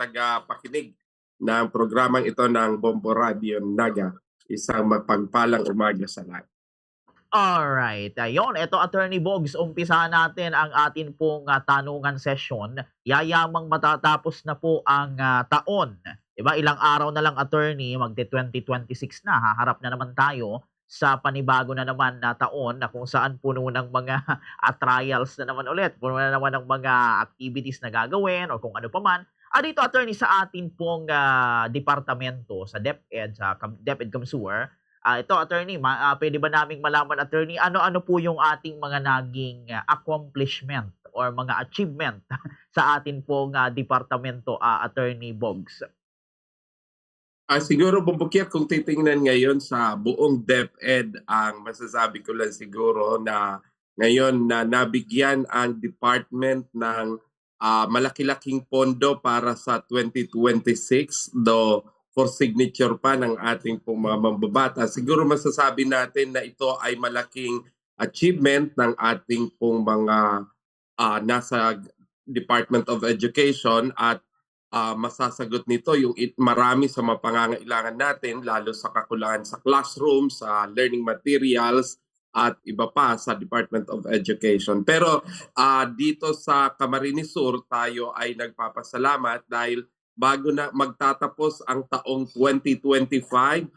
tagapakinig ng programang ito ng Bombo Radio Naga. Isang mapagpalang umaga sa lahat. Alright, ayun. Eto, Attorney Bogs, umpisahan natin ang atin pong tanungan session. Yayamang matatapos na po ang taon. Diba? Ilang araw na lang, Attorney, magte-2026 na. Haharap na naman tayo sa panibago na naman na taon na kung saan puno ng mga trials na naman ulit. Puno na naman ng mga activities na gagawin o kung ano pa man. Dito, Attorney, sa atin pong departamento, sa DepEd, sa DepEd Kamsur, ito, Attorney, pwede ba naming malaman, Attorney, ano-ano po yung ating mga naging accomplishment or mga achievement sa atin pong departamento, Attorney Bogs? Siguro, Bumbukir, kung titingnan ngayon sa buong DepEd, ang masasabi ko lang siguro na ngayon na nabigyan ang department ng malaki-laking pondo para sa 2026, do for signature pa ng ating pong mga mambabata. Siguro masasabi natin na ito ay malaking achievement ng ating pong mga nasa Department of Education at masasagot nito yung marami sa mga pangangailangan natin, lalo sa kakulangan sa classroom, sa learning materials, at iba pa sa Department of Education. Pero dito sa Camarines Sur, tayo ay nagpapasalamat dahil bago na magtatapos ang taong 2025,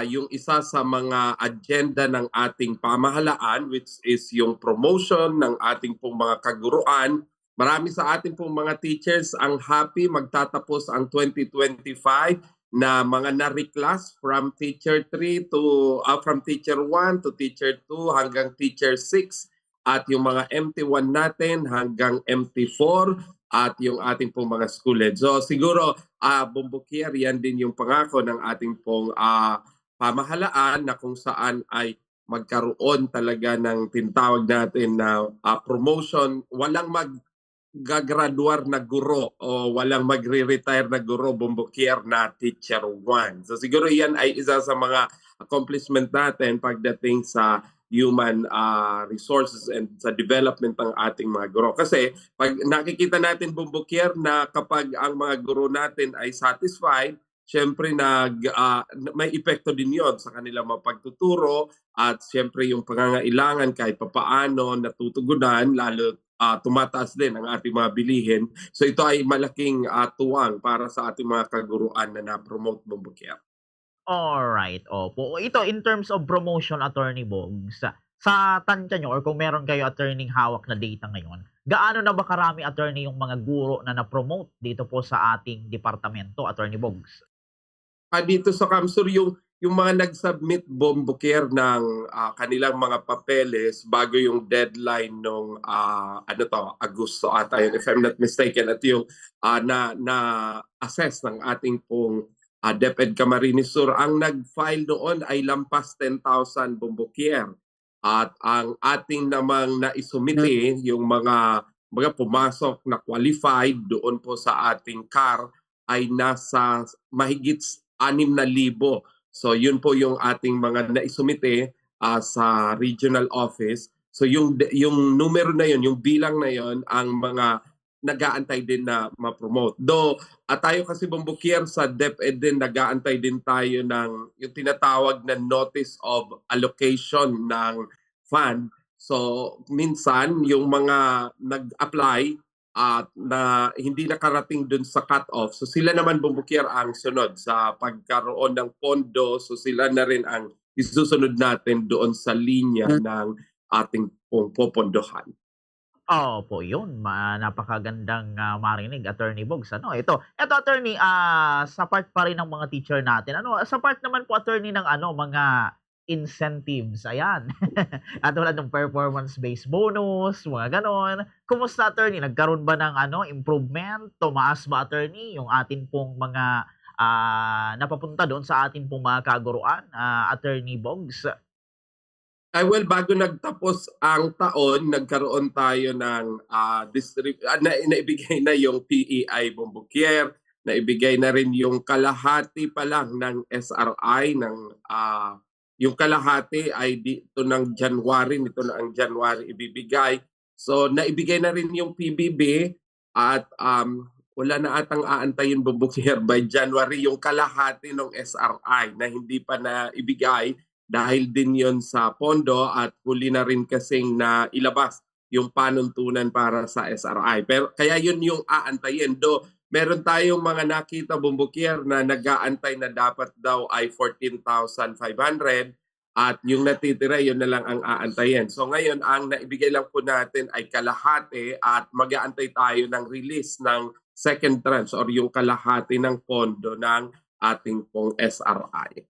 yung isa sa mga agenda ng ating pamahalaan, which is yung promotion ng ating pong mga kaguruan. Marami sa ating pong mga teachers ang happy magtatapos ang 2025 na mga na-reclass from teacher 3 to from teacher 1 to teacher 2 hanggang teacher 6, at yung mga MT1 natin hanggang MT4 at yung ating pong mga school head. So siguro Bumbukir, yan din yung pangako ng ating pong pamahalaan na kung saan ay magkaroon talaga ng tinatawag natin na promotion. Walang gagraduar na guro o walang magre-retire na guro, Bumbukir, na teacher 1. So siguro yan ay isa sa mga accomplishment natin pagdating sa human resources and sa development ng ating mga guro. Kasi pag nakikita natin, Bumbukir, na kapag ang mga guro natin ay satisfied, syempre may epekto din yon sa kanilang mapagtuturo, at syempre yung pangangailangan kahit papaano natutugunan, lalo tumataas din ang ating mga bilihin. So ito ay malaking tuwang para sa ating mga kaguruan na na-promote, Bumbukir. Alright, opo. Ito, in terms of promotion, Attorney Bogs, sa tansya nyo or kung meron kayo, Attorney, hawak na data ngayon, gaano na ba karami, Attorney, yung mga guro na na-promote dito po sa ating departamento, Attorney Bogs? Dito sa Kamsur, yung mga nag-submit, Bumbukir, ng kanilang mga papeles bago yung deadline nung Agosto ata yun, if I'm not mistaken, at yung na-assess ng ating pong DepEd Camarines Sur, ang nag-file noon ay lampas 10,000, Bumbukir. At ang ating namang naisumite, yung mga pumasok na qualified doon po sa ating CAR, ay nasa mahigit 6,000. So yun po yung ating mga naisumite sa regional office. So yung numero na yun, yung bilang na yun, ang mga nag-aantay din na ma-promote. Though tayo kasi, Bumbukir, sa DepEd din nag-aantay din tayo ng yung tinatawag na notice of allocation ng fund. So minsan yung mga nag-apply at na hindi nakarating dun sa cut-off, so sila naman, Bumbukir, ang sunod sa pagkaroon ng pondo. So sila na rin ang isusunod natin doon sa linya ng ating pong popondohan. Opo, yun. Napakagandang marinig, Attorney Bogs. Ito, Attorney, sa part pa rin ng mga teacher natin, sa part naman po, Attorney, ng mga incentives, ayan. At tulad ng performance-based bonus, mga ganon. Kumusta, Attorney? Nagkaroon ba ng improvement? Tumaas ba, Attorney, yung atin pong mga napapunta doon sa atin pong mga kaguruan, Attorney Bogs? Well, bago nagtapos ang taon, nagkaroon tayo ng naibigay na yung PEI, Bumbukir, naibigay na rin yung kalahati pa lang ng SRI ng yung kalahati ay dito ng January, nito na ang January ibibigay. So naibigay na rin yung PBB, at wala na atang aantayin bubukir by January yung kalahati ng SRI na hindi pa na ibigay dahil din yon sa pondo at huli na rin kasing na ilabas yung panuntunan para sa SRI. Pero kaya yun yung aantayin. Do meron tayong mga nakita bumbukir na nag-aantay na dapat daw ay 14,500 at yung natitira yun na lang ang aantayin. So ngayon ang naibigay lang po natin ay kalahati at mag-aantay tayo ng release ng second tranche or yung kalahati ng pondo ng ating pong SRI.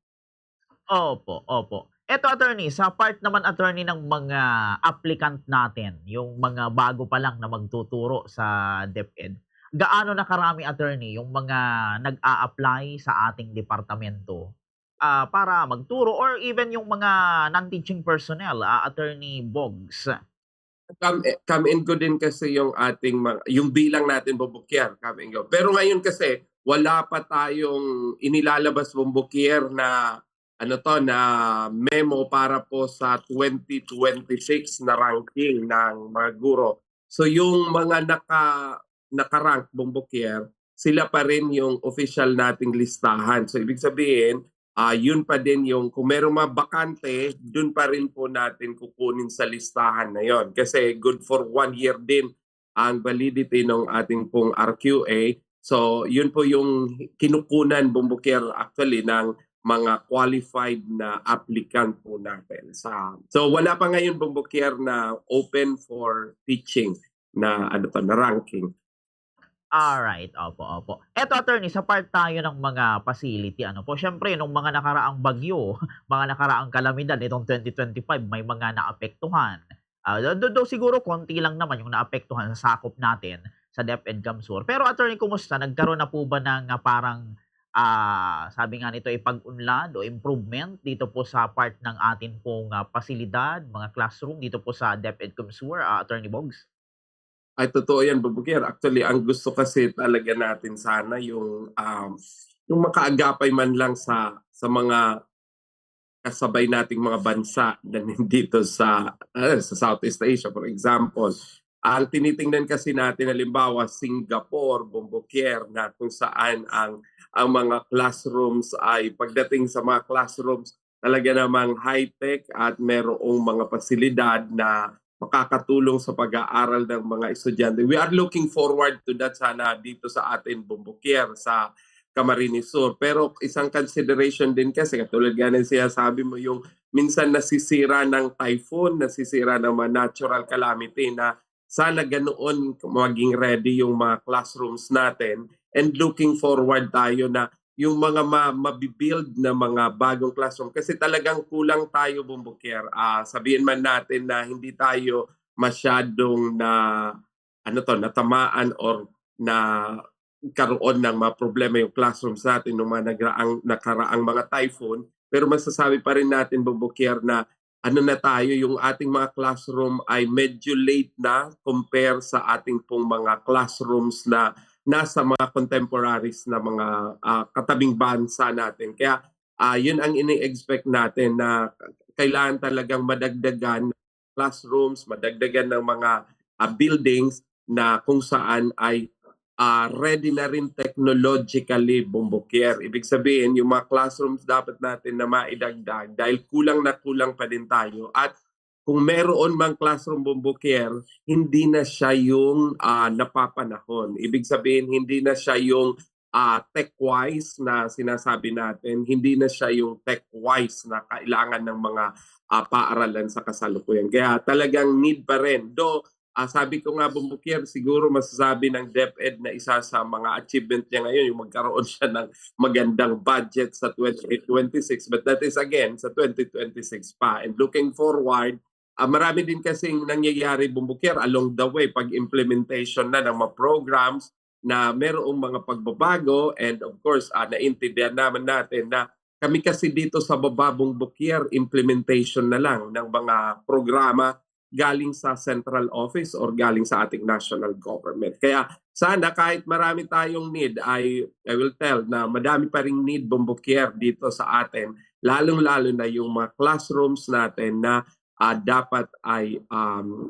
Opo, opo. Eto attorney, sa part naman attorney ng mga applicant natin, yung mga bago pa lang na magtuturo sa DepEd, gaano na karami attorney yung mga nag-a-apply sa ating departamento, para magturo or even yung mga non-teaching personnel, Attorney Bogs? Come and go din kasi yung ating yung bilang natin bubukyer, come and go. Pero ngayon kasi wala pa tayong inilalabas bubukyer na na memo para po sa 2026 na ranking ng mga guro. So yung mga naka-rank bumbukier, sila pa rin yung official nating listahan. So ibig sabihin, yun pa din yung kung merong mga bakante, dun pa rin po natin kukunin sa listahan na yon. Kasi good for 1 year din ang validity ng ating pong RQA. So yun po yung kinukunan bumbukier actually ng mga qualified na applicant po natin. So wala pa ngayon bumbukier na open for teaching na na ranking. Alright, opo, opo. Eto attorney, sa part tayo ng mga facility, ano po, siyempre nung mga nakaraang bagyo, mga nakaraang kalamidad itong 2025 may mga naapektuhan. Though siguro konti lang naman yung naapektuhan sa sakop natin sa DepEd Camsur. Pero attorney, kumusta? Nagkaroon na po ba ng parang sabi nga nito ay pag-unlad o improvement dito po sa part ng atin pong pasilidad, mga classroom dito po sa DepEd Camsur, Attorney Bogs? Ay totoo yan bumbukier. Actually ang gusto kasi talaga natin sana yung makaagapay man lang sa mga kasabay nating mga bansa na nandito sa Southeast Asia, for example. Ang tinitingnan kasi natin halimbawa Singapore, Bombokier, na kung saan ang mga classrooms ay pagdating sa mga classrooms talaga namang high-tech at merong mga pasilidad na makakatulong sa pag-aaral ng mga estudyante. We are looking forward to that sana dito sa atin Bombokier sa Camarines Sur. Pero isang consideration din kasi katulad nga ng sinasabi mo yung minsan nasisira ng typhoon, nasisira ng mga natural calamity na sana ganoon maging ready yung mga classrooms natin and looking forward tayo na yung mga mabibuild na mga bagong classroom kasi talagang kulang tayo bumbuker. Sabihin man natin na hindi tayo masyadong natamaan or na karoon ng mga problema yung classrooms natin ng mga nakaraang mga typhoon. Pero masasabi pa rin natin, Bubukir, na na tayo, yung ating mga classroom ay medyo late na compare sa ating pong mga classrooms na nasa mga contemporaries na mga katabing bansa natin. Kaya yun ang ini-expect natin na kailangan talagang madagdagan classrooms, madagdagan ng mga buildings na kung saan ay ready na rin technologically bumbukier. Ibig sabihin, yung mga classrooms dapat natin na maidagdag dahil kulang na kulang pa din tayo. At kung meron mang classroom bumbukier, hindi na siya yung napapanahon. Ibig sabihin, hindi na siya yung tech-wise na sinasabi natin, hindi na siya yung tech-wise na kailangan ng mga paaralan sa kasalukuyan. Kaya talagang need pa rin. Though, sabi ko nga Bumbukier, siguro masasabi ng DepEd na isa sa mga achievement niya ngayon yung magkaroon siya ng magandang budget sa 2026. But that is again sa 2026 pa. And looking forward, marami din kasing nangyayari Bumbukier along the way pag implementation na ng mga programs na merong mga pagbabago and of course naintindihan naman natin na kami kasi dito sa Bababong Bukier implementation na lang ng mga programa galing sa central office or galing sa ating national government. Kaya sana kahit marami tayong need, I will tell na madami pa ring need Bumbukier dito sa atin, lalong-lalo na yung mga classrooms natin na dapat ay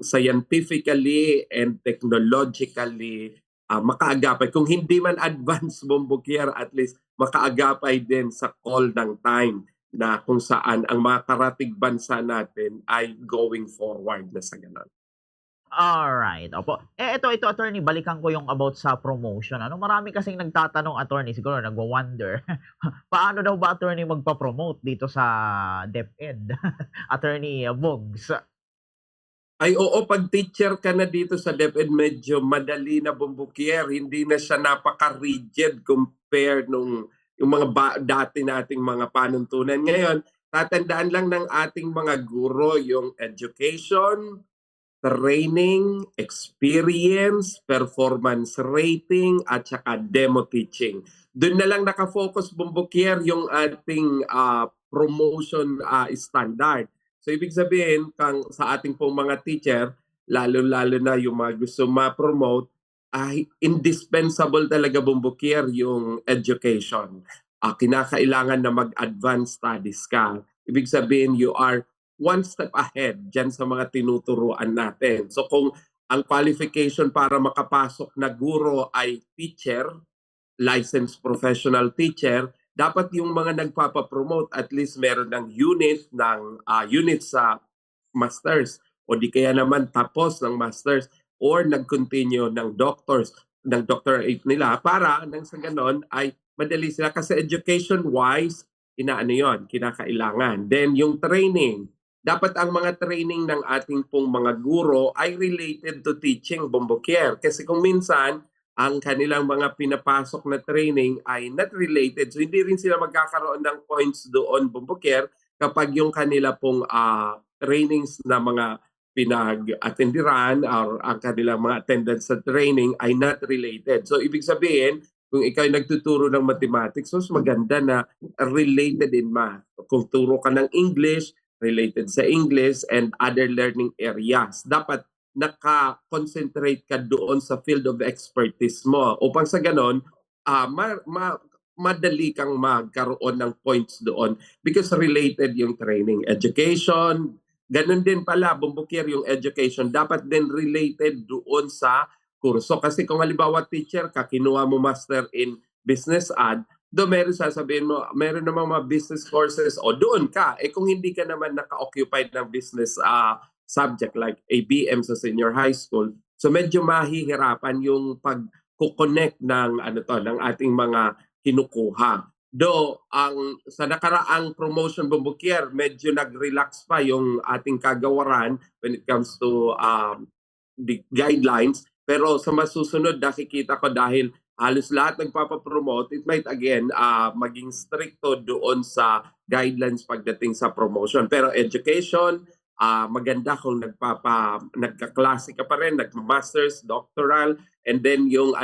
scientifically and technologically makaagapay. Kung hindi man advance Bombokier, at least makaagapay din sa call ng time na kung saan ang mga karatig bansa natin ay going forward na sa ganun. Alright, opo. Ito attorney, balikan ko yung about sa promotion, ano, marami kasing nagtatanong attorney, siguro nagwo-wonder, paano daw ba attorney magpa-promote dito sa DepEd? Attorney Bogs. Ay oo, 'pag teacher ka na dito sa DepEd medyo madali na Bombokier, hindi na siya napaka-rigid compare nung yung mga dati nating mga panuntunan. Ngayon, tatandaan lang ng ating mga guro yung education, training, experience, performance rating, at saka demo teaching. Doon na lang naka-focus Bombokier yung ating promotion standard. So ibig sabihin kang sa ating pong mga teacher, lalo-lalo na yung mga gusto ma-promote, ay indispensable talaga Bombokier yung education. Kinakailangan na mag-advance studies ka. Ibig sabihin you are one step ahead dyan sa mga tinuturuan natin. So kung ang qualification para makapasok na guro ay teacher, licensed professional teacher, dapat yung mga nagpapapromote at least meron ng unit sa masters o di kaya naman tapos ng masters or nag-continue ng doctorate nila para nang sa ganon ay madali sila kasi education wise inaano yon kinakailangan. Then yung training, dapat ang mga training ng ating pong mga guro ay related to teaching Bombokier kasi kung minsan ang kanilang mga pinapasok na training ay not related. So hindi rin sila magkakaroon ng points doon Bombokier kapag yung kanila pong trainings na mga pinag-attendiran or ang kanilang mga attendance sa training ay not related. So ibig sabihin, kung ikaw ay nagtuturo ng mathematics, mas maganda na related in math. Kung turo ka ng English, related sa English and other learning areas. Dapat naka-concentrate ka doon sa field of expertise mo upang sa ganon, madali kang magkaroon ng points doon because related yung training. Education, ganun din pala, Bombokier, yung education, dapat din related doon sa kurso. Kasi kung halimbawa teacher ka, kinuha mo master in business ad, meron sasabihin mo, meron namang mga business courses o doon ka. Kung hindi ka naman naka-occupied ng business subject like ABM sa senior high school, so medyo mahihirapan yung pag-connect ng ating mga kinukuha. Ang sa nakaraang promotion Bombokier, medyo nag-relax pa yung ating kagawaran when it comes to the guidelines. Pero sa masusunod, nakikita ko dahil halos lahat nagpapapromote, it might again maging stricto doon sa guidelines pagdating sa promotion. Pero education, maganda kung nagkaklase ka pa rin, nagma-masters, doctoral, and then yung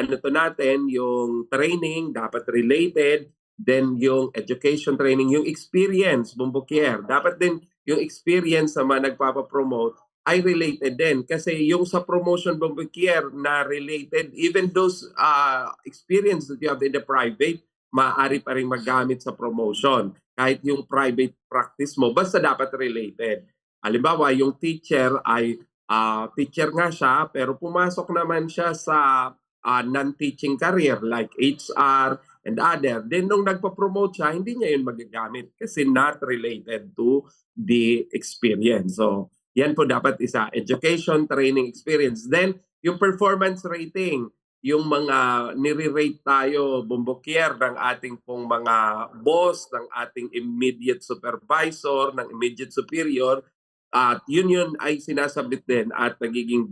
yung training, dapat related, then yung education training, yung experience, Bombokier, dapat din yung experience sa mga nagpapapromote ay related din. Kasi yung sa promotion Bombokier na related, even those experience that you have in the private, maaari pa rin magamit sa promotion. Kahit yung private practice mo, basta dapat related. Halimbawa, yung teacher ay teacher nga siya, pero pumasok naman siya sa non-teaching career like HR and other. Then nung nagpa-promote siya, hindi niya yun magagamit kasi not related to the experience. So, yan po dapat isa, education, training, experience. Then, yung performance rating, yung mga nire-rate tayo, Bombokier, ng ating pong mga boss, ng ating immediate supervisor, ng immediate superior, at yun ay sinasabit din at nagiging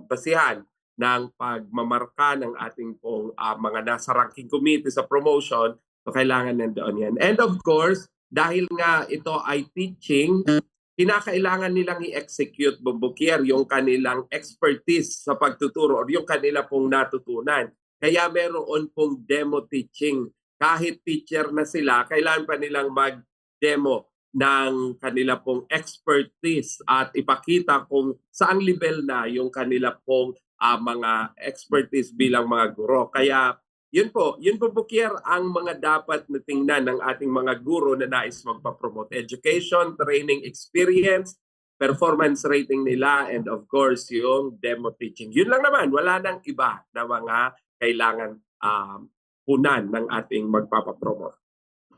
basihan ng pagmamarka ng ating pong mga nasa ranking committee sa promotion. So, kailangan nandoon yan. And of course, dahil nga ito ay teaching, kinakailangan nilang i-execute Bombokier yung kanilang expertise sa pagtuturo or yung kanila pong natutunan. Kaya meron pong demo teaching. Kahit teacher na sila, kailangan pa nilang mag-demo ng kanila pong expertise at ipakita kung saang level na yung kanila pong mga expertise bilang mga guro. Kaya yun po Bombokier ang mga dapat na tingnan ng ating mga guro na nais magpa-promote. Education, training, experience, performance rating nila, and of course, yung demo teaching. Yun lang naman, wala nang iba na mga kailangan punan ng ating magpapapromote.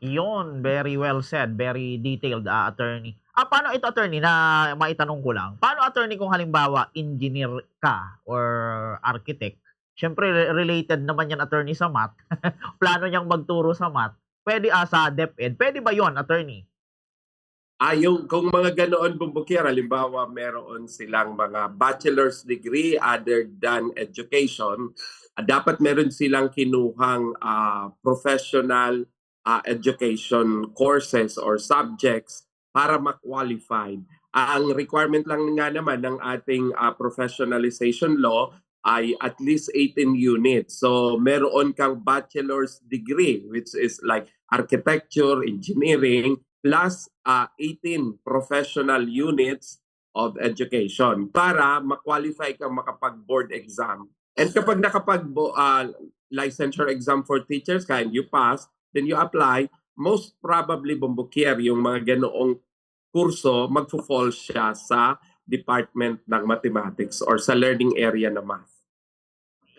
Yun, very well said, very detailed, attorney. Paano ito, attorney, na maitanong ko lang, paano, attorney, kung halimbawa engineer ka or architect, siyempre related naman yan, attorney, sa math, plano niyang magturo sa math, pwede sa DepEd, pwede ba yon, attorney? Yung kung mga ganoon bumbukir, halimbawa meron silang mga bachelor's degree other than education, dapat meron silang kinuhang professional education courses or subjects para ma-qualified. Ang requirement lang nga naman ng ating professionalization law ay at least 18 units. So meron kang bachelor's degree which is like architecture, engineering, plus 18 professional units of education para ma-qualify kang makapag-board exam. And kapag licensure exam for teachers ka and you pass, then you apply, most probably bumbukir yung mga ganoong kurso, magfo-fall siya sa Department ng Mathematics or sa learning area na math.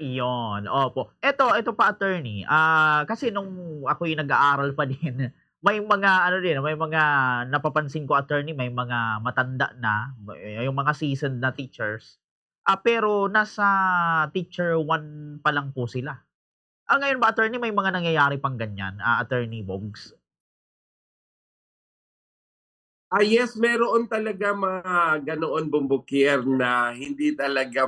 Iyon, opo. Eto pa, attorney, kasi nung ako'y nag-aaral pa din, may mga ano din, may mga napapansin ko, attorney, may mga matanda na, yung mga seasoned na teachers, pero nasa teacher 1 pa lang po sila. Ngayon ba, attorney, may mga nangyayari pang ganyan, attorney Bogs? Yes, meron talaga mga ganoon bumbukir na hindi talaga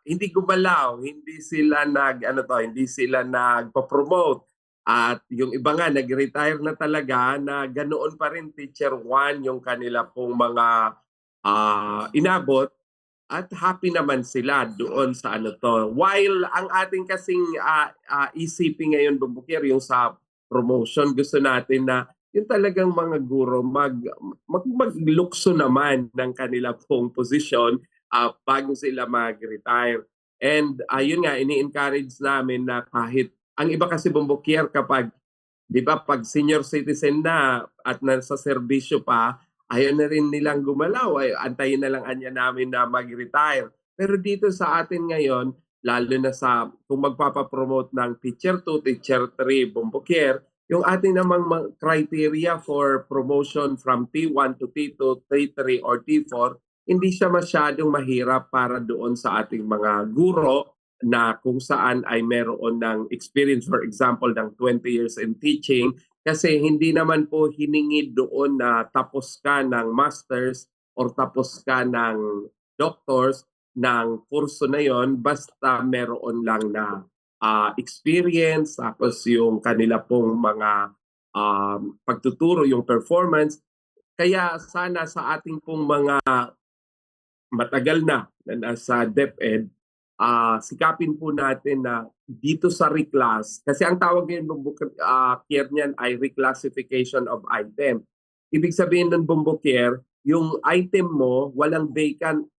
hindi gumalaw, hindi sila hindi sila nagpo-promote. At yung iba nga nag-retire na talaga na ganoon pa rin teacher 1 yung kanila pong mga inabot at happy naman sila doon sa While ang ating kasing isipin ngayon bumbukir yung sa promotion, gusto natin na yung talagang mga guro maglukso naman ng kanila pong posisyon bago sila mag-retire. And yun nga, ini-encourage namin na kahit, ang iba kasi bumbukir kapag, di ba, pag senior citizen na at nasa serbisyo pa, ayaw na rin nilang gumalaw, ay antayin na lang anya namin na mag-retire. Pero dito sa atin ngayon, lalo na sa kung magpapapromote ng teacher 2, teacher 3, bumbukir, yung ating namang criteria for promotion from T1 to T2, T3, or T4, hindi siya masyadong mahirap para doon sa ating mga guro na kung saan ay meron ng experience, for example, ng 20 years in teaching, kasi hindi naman po hiningi doon na tapos ka ng masters or tapos ka ng doctors ng kurso na yon, basta meron lang na experience, tapos yung kanila pong mga pagtuturo, yung performance. Kaya sana sa ating pong mga matagal na nasa DepEd, sikapin po natin na dito sa reclass, kasi ang tawag ngayon bumbukir niyan ay reclassification of item. Ibig sabihin ng bumbukir, yung item mo walang vacant.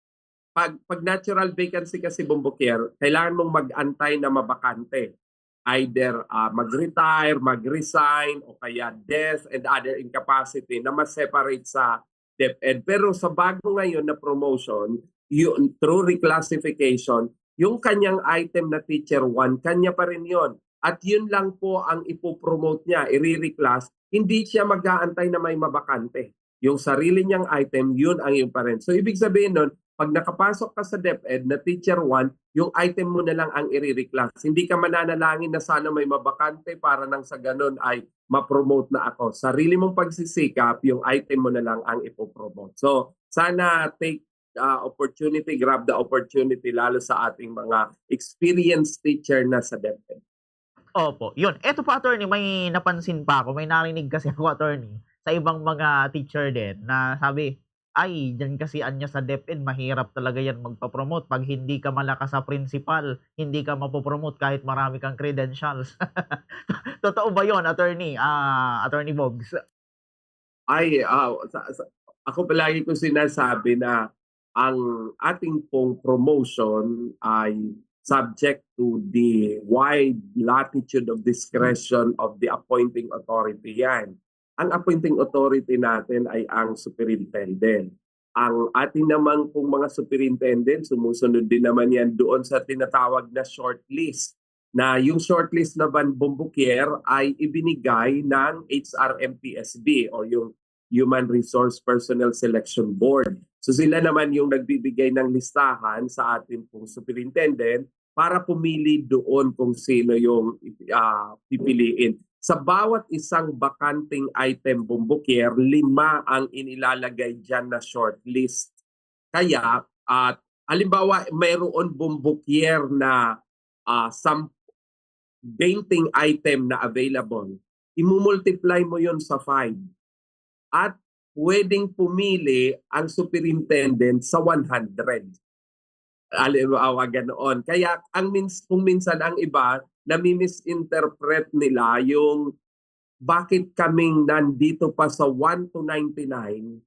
Pag natural vacancy kasi bumbukir, kailangan mong mag-antay na mabakante. Either mag-retire, mag-resign, o kaya death and other incapacity na mas-separate sa DepEd. Pero sa bago ngayon na promotion, through reclassification, yung kanyang item na teacher 1, kanya pa rin yon. At yun lang po ang ipopromote niya, i-reclass, hindi siya mag-aantay na may mabakante. Yung sarili niyang item, yun ang yung pa rin. So ibig sabihin nun, pag nakapasok ka sa DepEd na teacher 1, yung item mo na lang ang i-reclass. Hindi ka mananalangin na sana may mabakante para nang sa ganun ay ma-promote na ako. Sarili mong pagsisikap, yung item mo na lang ang ipopromote. So sana take opportunity, grab the opportunity lalo sa ating mga experienced teacher na sa DepEd. Opo, yun. Eto pa, attorney, may napansin pa ako, may narinig kasi ako, attorney, sa ibang mga teacher din na sabi, ay, diyan kasi anya sa DepEd, mahirap talaga yan magpa-promote. Pag hindi ka malakas sa principal, hindi ka mapopromote kahit marami kang credentials. Totoo ba yon, attorney? Attorney Bogs? Ako palagi ko sinasabi na ang ating pong promotion ay subject to the wide latitude of discretion of the appointing authority yan. Ang appointing authority natin ay ang superintendent. Ang ating naman kung mga superintendent, sumusunod din naman yan doon sa tinatawag na shortlist. Na yung shortlist na Bomboquier ay ibinigay ng HRMPSB o yung Human Resource Personnel Selection Board. So sila naman yung nagbibigay ng listahan sa ating pong superintendent para pumili doon kung sino yung pipiliin. Sa bawat isang bakanting item Bomboquier, 5 ang inilalagay dyan na shortlist. Kaya, halimbawa, mayroon Bomboquier na 20 item na available. Imumultiply mo yon sa 5. At pwedeng pumili ang superintendent sa 100. Halimbawa, ganoon. Kaya kung minsan ang iba, nami-misinterpret nila yung bakit kaming nandito pa sa 1 to 99,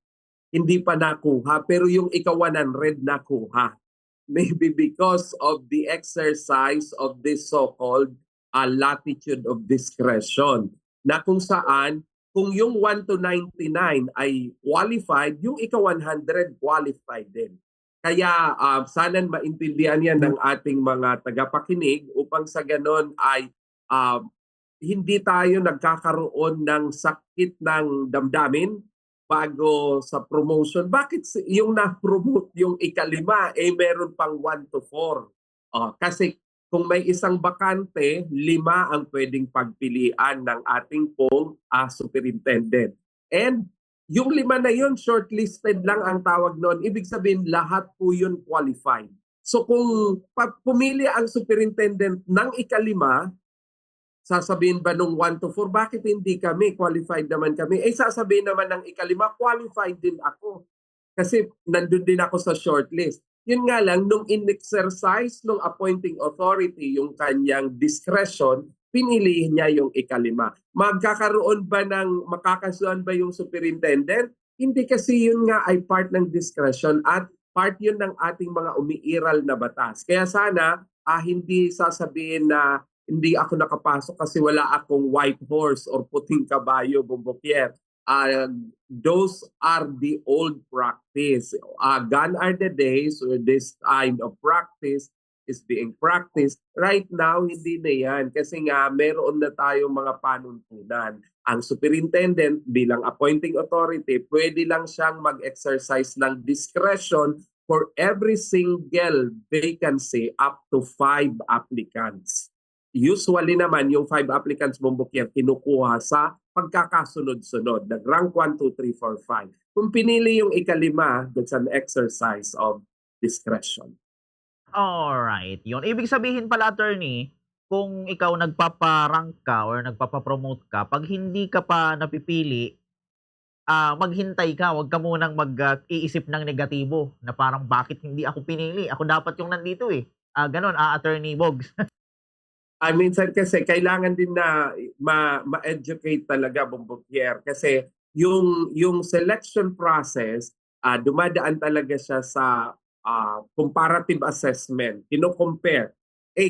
hindi pa nakuha, pero yung ika-100 nakuha. Maybe because of the exercise of this so-called latitude of discretion. Na kung saan, kung yung 1 to 99 ay qualified, yung ika-100 qualified din. Kaya sana maintindihan yan ng ating mga tagapakinig upang sa ganon ay hindi tayo nagkakaroon ng sakit ng damdamin bago sa promotion. Bakit yung na-promote yung ika-5 meron pang 1 to 4? Kasi kung may isang bakante, 5 ang pwedeng pagpilian ng ating pong superintendent. And yung 5 na yun, shortlisted lang ang tawag noon. Ibig sabihin, lahat po yun qualified. So kung pumili ang superintendent ng ika-5, sasabihin ba nung 1 to 4, bakit hindi kami? Qualified naman kami. Sasabihin naman ng ika-5, qualified din ako. Kasi nandun din ako sa shortlist. Yun nga lang, nung in-exercise nung appointing authority yung kanyang discretion, pinili niya yung ika-5. Magkakaroon ba makakasuhan ba yung superintendent? Hindi, kasi yun nga ay part ng discretion at part yun ng ating mga umiiral na batas. Kaya sana hindi sasabihin na hindi ako nakapasok kasi wala akong white horse or puting kabayo, Bomboquier. Those are the old practice. Gone are the days where this kind of practice is being practiced. Right now, hindi na yan. Kasi nga, meron na tayong mga panuntunan. Ang superintendent bilang appointing authority, pwede lang siyang mag-exercise ng discretion for every single vacancy up to 5 applicants. Usually naman, yung 5 applicants Bomboquier kinukuha sa pagkakasunod-sunod. Nag-rank 1, 2, 3, 4, 5. Kung pinili yung ika-5, that's an exercise of discretion. Alright, yun. Ibig sabihin pala, attorney, kung ikaw nagpapa-rank ka or nagpapa-promote ka, pag hindi ka pa napipili, maghintay ka. Huwag ka munang iisip ng negatibo na parang bakit hindi ako pinili? Ako dapat yung nandito eh. Ganon, Attorney Bogs. Minsan kasi kailangan din na ma-educate talaga, Bomboquier, kasi yung selection process, dumadaan talaga siya sa comparative assessment. Kino-compare.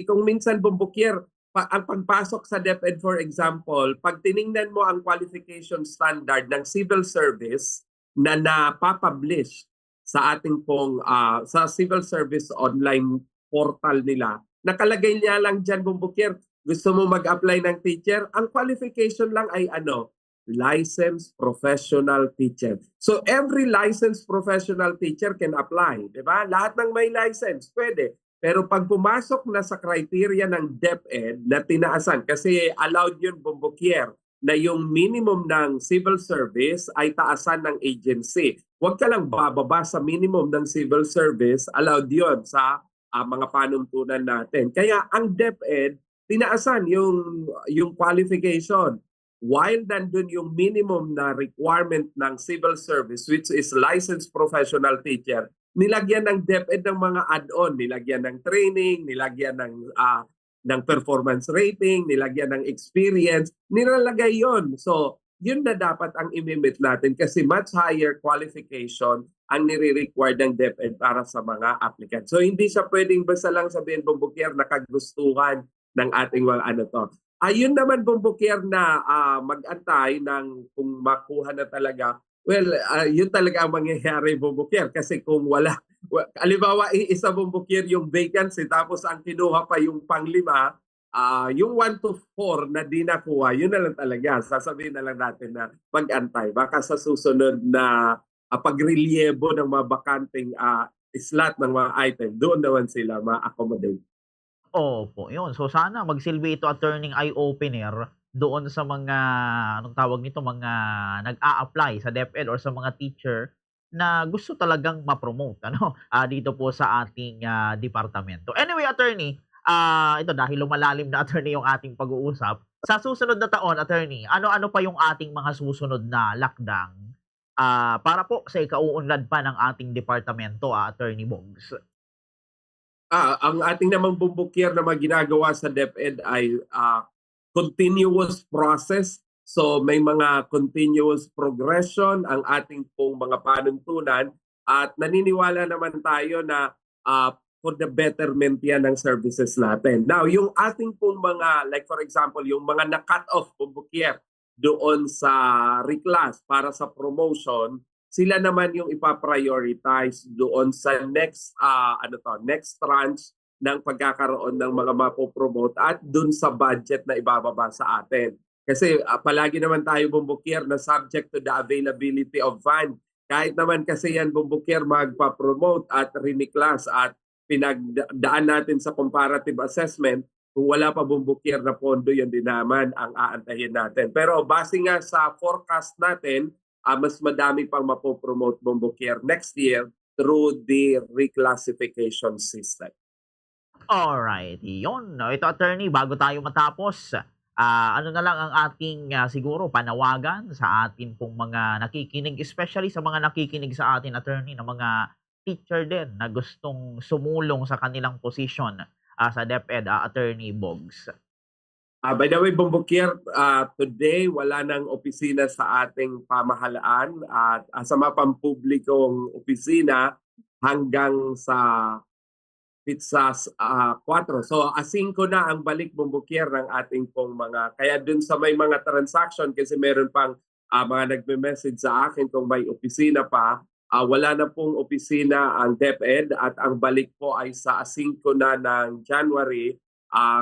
Kung minsan, Bomboquier, ang pagpasok sa DepEd, for example, pag tiningnan mo ang qualification standard ng civil service na napapublish sa ating pong sa civil service online portal nila, nakalagay niya lang dyan, Bomboquier, gusto mo mag-apply ng teacher, ang qualification lang ay licensed professional teacher. So every licensed professional teacher can apply, di ba? Lahat ng may license, pwede. Pero pag pumasok na sa criteria ng DepEd na tinaasan, kasi allowed yun, Bomboquier, na yung minimum ng civil service ay taasan ng agency. Huwag ka lang bababa sa minimum ng civil service, allowed yun sa mga panuntunan natin. Kaya ang DepEd, tinaasan yung qualification. While nandun yung minimum na requirement ng civil service, which is licensed professional teacher, nilagyan ng DepEd ng mga add-on, nilagyan ng training, nilagyan ng performance rating, nilagyan ng experience, nilalagay yon. So, yun na dapat ang imimit natin kasi much higher qualification ang nire-require ng DepEd para sa mga applicants. So, hindi siya pwedeng basta lang sabihin, Bomboquier, nakagustuhan ng ating mga to. Ayun naman, Bomboquier, na mag-antay ng kung makuha na talaga Well, yun talaga ang mangyayari, Bubukir, kasi kung halimbawa isa Bubukir yung vacancy tapos ang kinuha pa yung panglima, yung 1 to 4 na di nakuha, yun na lang talaga. Sasabihin na lang natin na mag-antay. Baka sa susunod na pagrelyebo ng mga bakanting slot ng mga item, doon naman sila ma-accommodate. Opo, yun. So, sana magsilbi ito, attorney, eye-opener doon sa mga, anong tawag nito, mga nag-a-apply sa DepEd or sa mga teacher na gusto talagang ma-promote ano, dito po sa ating, departamento. Anyway, attorney, ito dahil lumalalim na, attorney, yung ating pag-uusap, sa susunod na taon, attorney, ano-ano pa yung ating mga susunod na lakdang, para po sa ikauunlad pa ng ating departamento, Attorney Bogs? Ang ating namang bumbukir na mga ginagawa sa DepEd ay continuous process. So may mga continuous progression ang ating pong mga panuntunan at naniniwala naman tayo na for the betterment yan ng services natin. Now, yung ating pong mga, like for example, yung mga na-cut off bumbukir doon sa reclass para sa promotion, sila naman yung ipa-prioritize doon sa next tranche ng pagkakaroon ng mga mapopromote at doon sa budget na ibababa sa atin. Kasi palagi naman tayo bumbukir na subject to the availability of fund. Kahit naman kasi yan bumbukir magpa-promote at riniclass at pinagdaan natin sa comparative assessment, kung wala pa bumbukir na pondo, yun din naman ang aantahin natin. Pero base nga sa forecast natin, mas madami pang mapopromote Bombocare next year through the reclassification system. Alright, yun. Ito, attorney, bago tayo matapos, ano na lang ang ating, siguro panawagan sa atin pong mga nakikinig, especially sa mga nakikinig sa atin, attorney, na mga teacher din na gustong sumulong sa kanilang posisyon, sa DepEd, Attorney Bogs. By the way, Bombocare, today wala nang opisina sa ating pamahalaan at sa mga pampublikong opisina hanggang sa Pizzas 4. So, 5 na ang balik bumbukir ng ating pong mga, kaya dun sa may mga transaction, kasi meron pang mga nagme-message sa akin kung may opisina pa, wala na pong opisina ang DepEd at ang balik po ay sa 5 na ng January.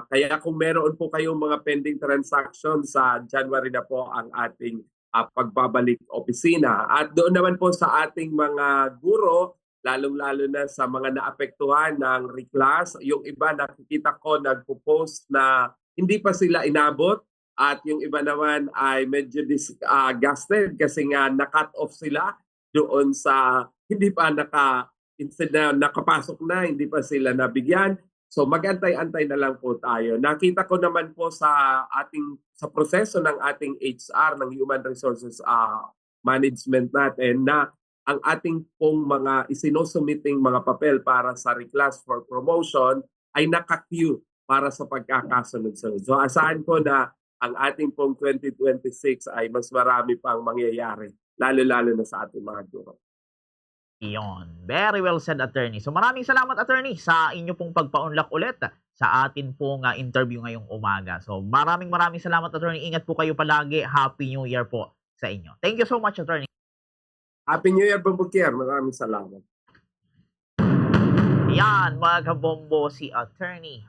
Kaya kung meron po kayong mga pending transaction, sa January na po ang ating pagbabalik opisina. At doon naman po sa ating mga guro, lalong-lalo na sa mga naapektuhan ng reclass. Yung iba nakikita ko nagpo-post na hindi pa sila inabot at yung iba naman ay medyo disgusted kasi nga na-cut off sila doon sa hindi pa instead na nakapasok na, hindi pa sila nabigyan. So magantay-antay na lang po tayo. Nakita ko naman po sa proseso ng ating HR, ng Human Resources Management natin, na ang ating pong mga isinusumiting mga papel para sa reclass for promotion ay naka-queue para sa pagkakasunod-sunod. So asahan ko na ang ating pong 2026 ay mas marami pang mangyayari, lalo-lalo na sa ating mga guro. Iyon. Very well said, attorney. So maraming salamat, attorney, sa inyo pong pagpaunlak ulit sa atin pong interview ngayong umaga. So maraming salamat, attorney. Ingat po kayo palagi. Happy New Year po sa inyo. Thank you so much, attorney. Happy New Year, Bambukir. Maraming salamat. Yan, mga kabombo, si attorney